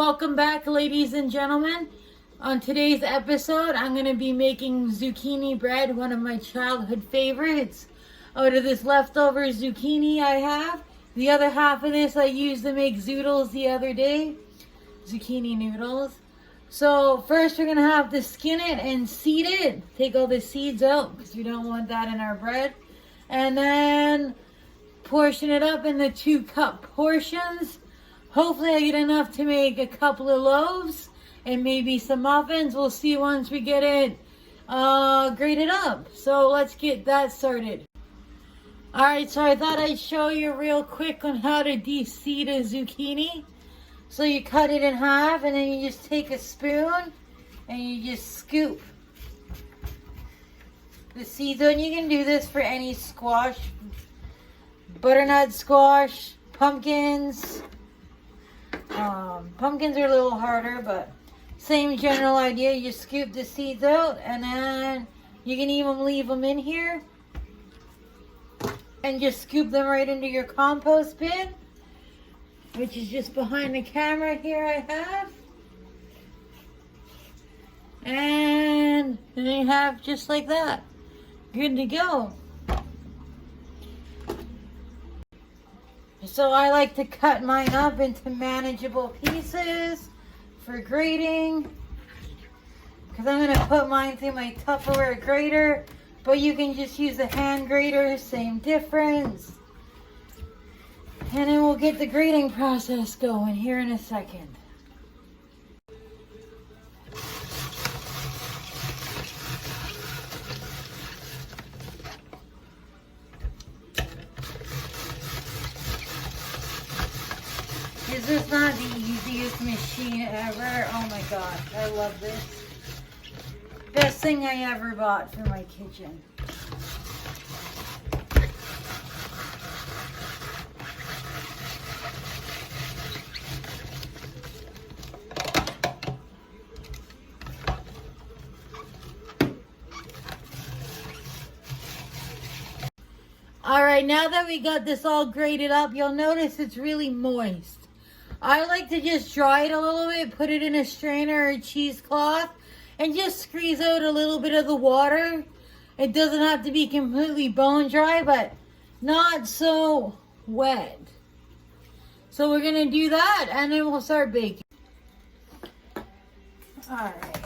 Welcome back, ladies and gentlemen. On today's episode, I'm going to be making zucchini bread, one of my childhood favorites. Out of this leftover zucchini I have, the other half of this I used to make zoodles the other day, zucchini noodles. So first we're going to have to skin it and seed it. Take all the seeds out because we don't want that in our bread. And then portion it up into 2-cup portions. Hopefully I get enough to make a couple of loaves and maybe some muffins. We'll see once we get it grated up. So let's get that started. Alright, so I thought I'd show you real quick on how to de-seed a zucchini. So you cut it in half and then you just take a spoon and you just scoop the seeds out. And you can do this for any squash, butternut squash, pumpkins. Pumpkins are a little harder, but same general idea. You scoop the seeds out and then you can even leave them in here and just scoop them right into your compost bin, which is just behind the camera here I have. And then you have just like that. Good to go. So I like to cut mine up into manageable pieces for grating, because I'm going to put mine through my Tupperware grater, but you can just use a hand grater, same difference. And then we'll get the grating process going here in a second. Is this not the easiest machine ever? Oh my gosh, I love this. Best thing I ever bought for my kitchen. Alright, now that we got this all grated up, you'll notice it's really moist. I like to just dry it a little bit, put it in a strainer or a cheesecloth, and just squeeze out a little bit of the water. It doesn't have to be completely bone dry, but not so wet. So we're going to do that, and then we'll start baking. Alright.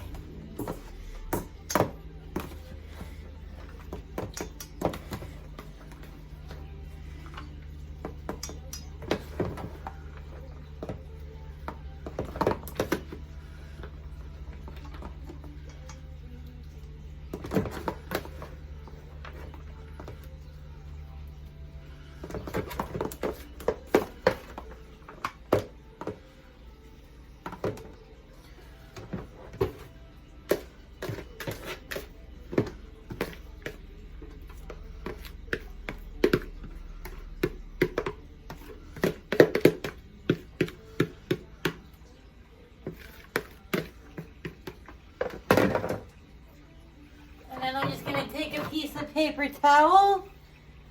I'm just going to take a piece of paper towel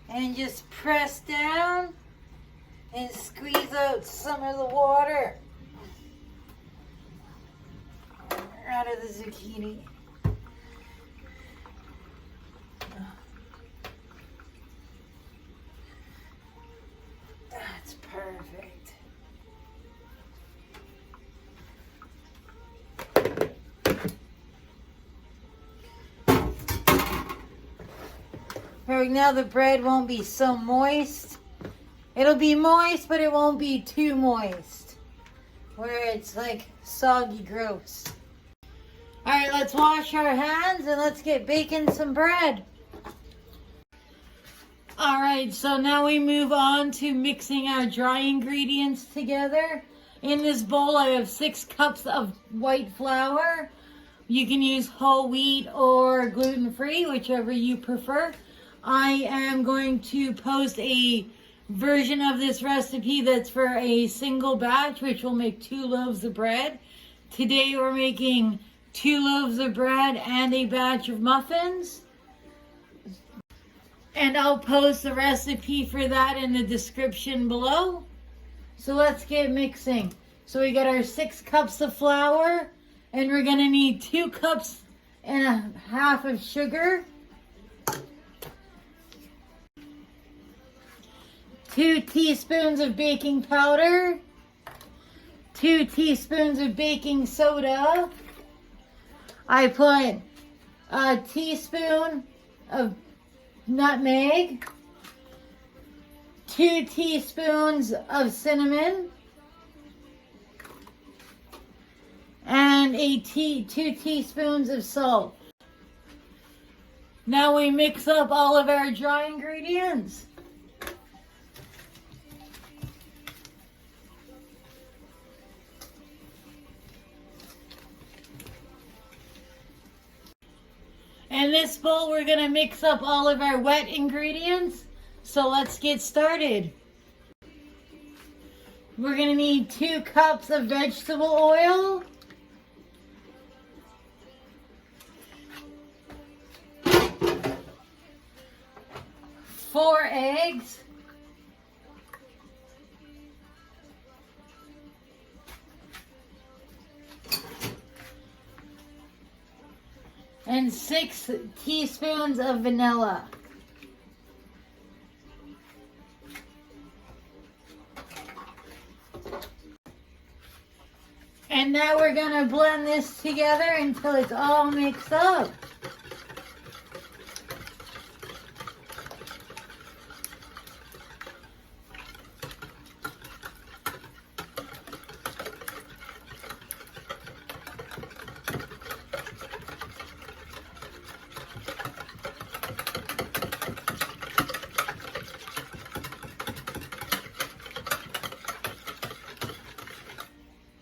and just press down and squeeze out some of the water out of the zucchini. That's perfect. Right now the bread won't be so moist. It'll be moist, but it won't be too moist, where it's like soggy gross. Alright, let's wash our hands and let's get baking some bread. Alright, so now we move on to mixing our dry ingredients together. In this bowl I have 6 cups of white flour. You can use whole wheat or gluten-free, whichever you prefer. I am going to post a version of this recipe that's for a single batch, which will make 2 loaves of bread. Today we're making 2 loaves of bread and a batch of muffins. And I'll post the recipe for that in the description below. So let's get mixing. So we got our 6 cups of flour, and we're gonna need 2 cups and a half of sugar, 2 teaspoons of baking powder, 2 teaspoons of baking soda. I put a teaspoon of nutmeg, 2 teaspoons of cinnamon, and 2 teaspoons of salt. Now we mix up all of our dry ingredients. In this bowl, we're going to mix up all of our wet ingredients. So let's get started. We're going to need 2 cups of vegetable oil, 4 eggs, and 6 teaspoons of vanilla. And now we're going to blend this together until it's all mixed up.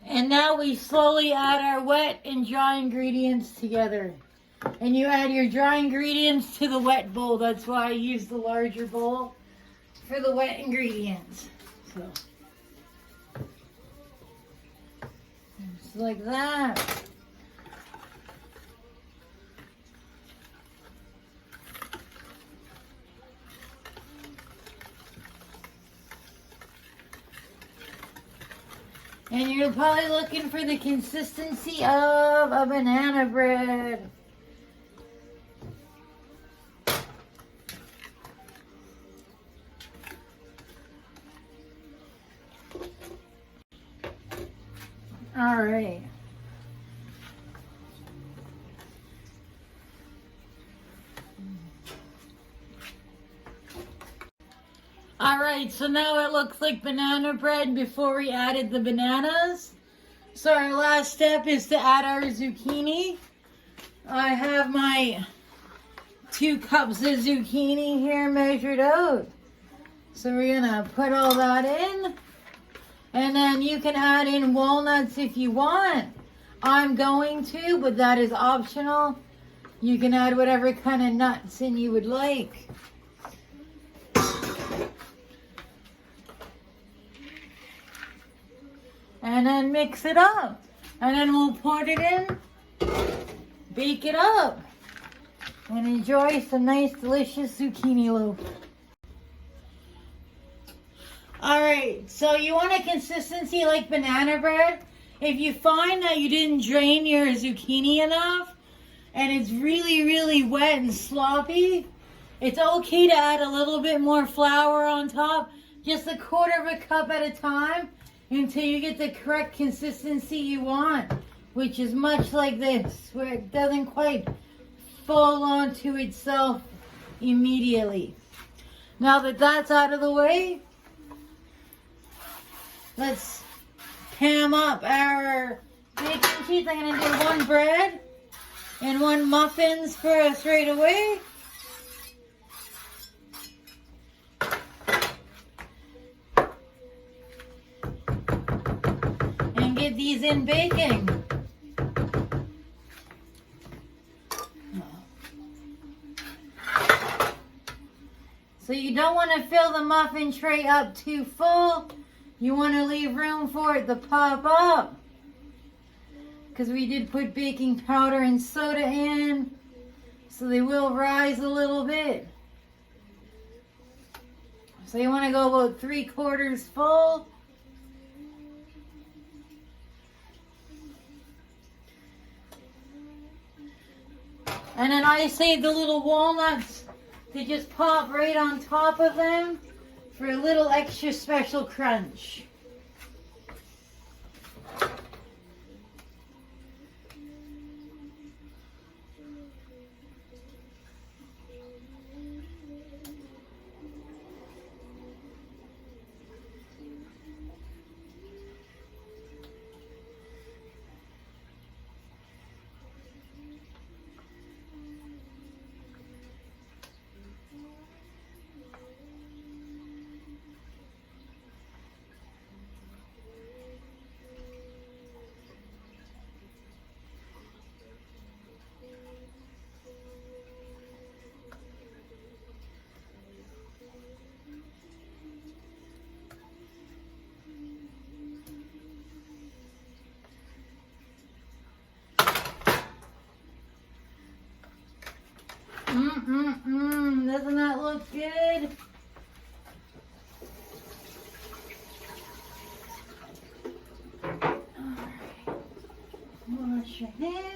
And now we slowly add our wet and dry ingredients together. And you add your dry ingredients to the wet bowl. That's why I use the larger bowl for the wet ingredients. So, just like that. And you're probably looking for the consistency of a banana bread. All right. Alright, so now it looks like banana bread before we added the bananas. So our last step is to add our zucchini. I have my 2 cups of zucchini here measured out. So we're going to put all that in. And then you can add in walnuts if you want. I'm going to, but that is optional. You can add whatever kind of nuts in you would like. And then mix it up. And then we'll put it in, bake it up, and enjoy some nice delicious zucchini loaf. Alright, so you want a consistency like banana bread. If you find that you didn't drain your zucchini enough, and it's really, really wet and sloppy, it's okay to add a little bit more flour on top, just 1/4 of a cup at a time, until you get the correct consistency you want, which is much like this, where it doesn't quite fall onto itself immediately. Now that that's out of the way, let's ham up our bacon sheets. I'm going to do 1 bread and 1 muffins for us right away. Get these in baking. So you don't want to fill the muffin tray up too full. You want to leave room for it to pop up, because we did put baking powder and soda in, so they will rise a little bit. So you want to go about 3/4 full. And then I saved the little walnuts to just pop right on top of them for a little extra special crunch. Doesn't that look good? Alright. Wash your hands.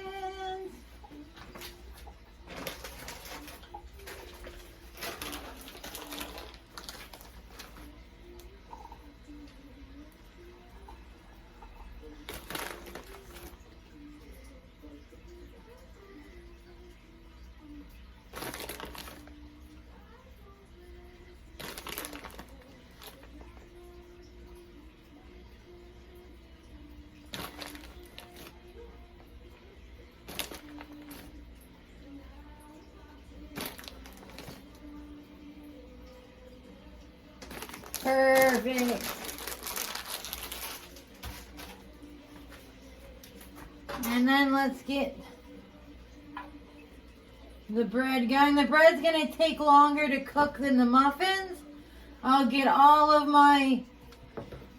Perfect. And then let's get the bread going. The bread's going to take longer to cook than the muffins. I'll get all of my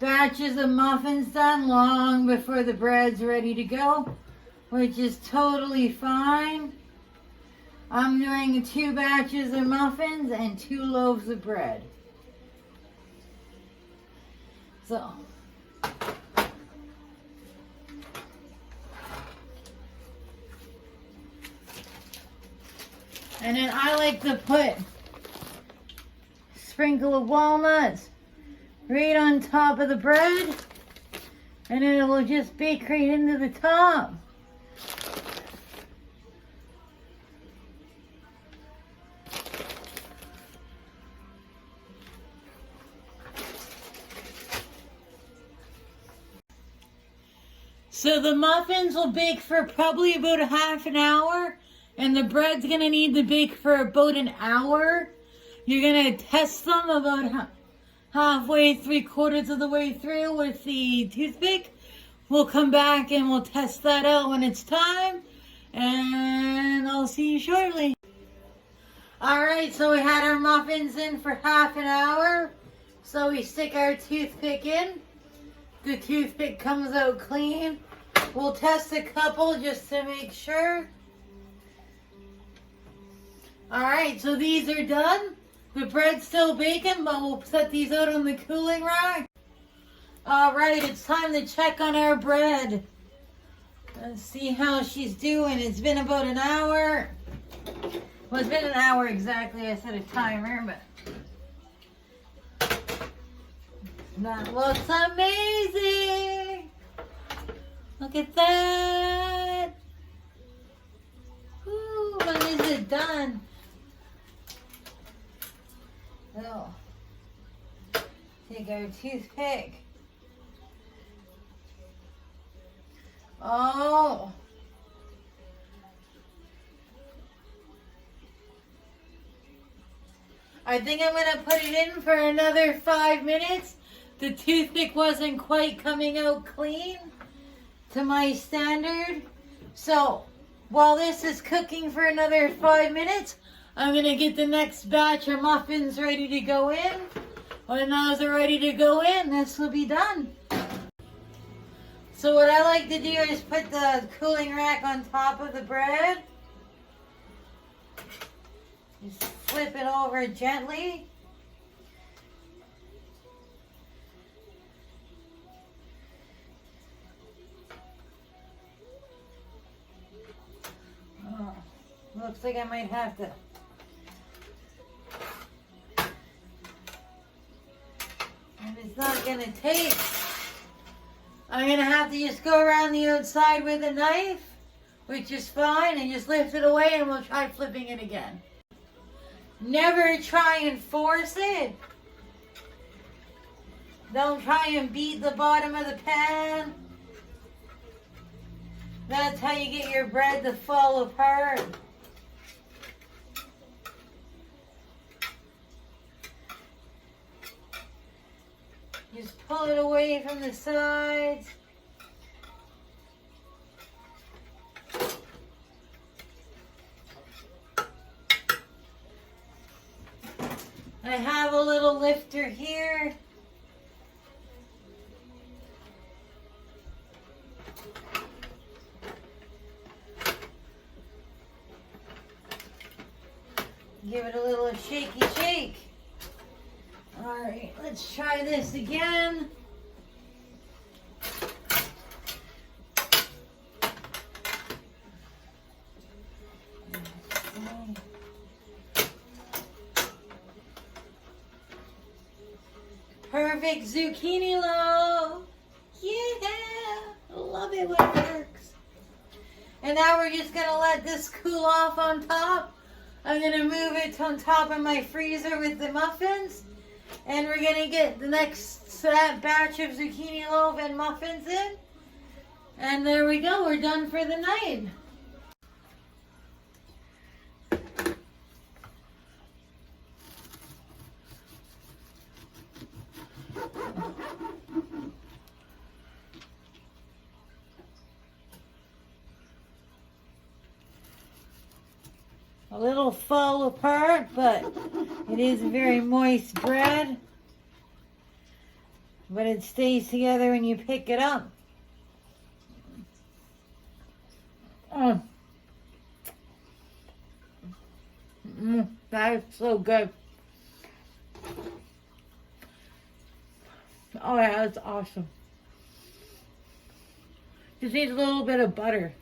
batches of muffins done long before the bread's ready to go, which is totally fine. I'm doing 2 batches of muffins and 2 loaves of bread. So, and then I like to put sprinkle of walnuts right on top of the bread, and then it will just bake right into the top. So the muffins will bake for probably about a half an hour, and the bread's gonna need to bake for about an hour. You're gonna test them about halfway, 3/4 of the way through with the toothpick. We'll come back and we'll test that out when it's time, and I'll see you shortly. Alright, so we had our muffins in for half an hour. So we stick our toothpick in. The toothpick comes out clean. We'll test a couple just to make sure. Alright, so these are done. The bread's still baking, but we'll set these out on the cooling rack. Alright, it's time to check on our bread. Let's see how she's doing. It's been about an hour. Well, it's been an hour exactly. I set a timer, but that looks amazing. Look at that. Ooh, when is it done? So, take our toothpick. Oh. I think I'm going to put it in for another 5 minutes. The toothpick wasn't quite coming out clean to my standard. So while this is cooking for another 5 minutes, I'm going to get the next batch of muffins ready to go in. When those are ready to go in, this will be done. So what I like to do is put the cooling rack on top of the bread. Just flip it over gently. Looks like I might have to. And it's not gonna take. I'm gonna have to just go around the outside with a knife, which is fine, and just lift it away and we'll try flipping it again. Never try and force it. Don't try and beat the bottom of the pan. That's how you get your bread to fall apart. Just pull it away from the sides. I have a little lifter here. Give it a little shaky shake. All right, let's try this again. Perfect zucchini loaf. Yeah, love it when it works. And now we're just gonna let this cool off on top. I'm gonna move it on top of my freezer with the muffins. And we're gonna get the next batch of zucchini loaf and muffins in. And there we go, we're done for the night. A little fall apart, but it is a very moist bread. But it stays together when you pick it up. That is so good. Oh yeah, that's awesome. Just needs a little bit of butter.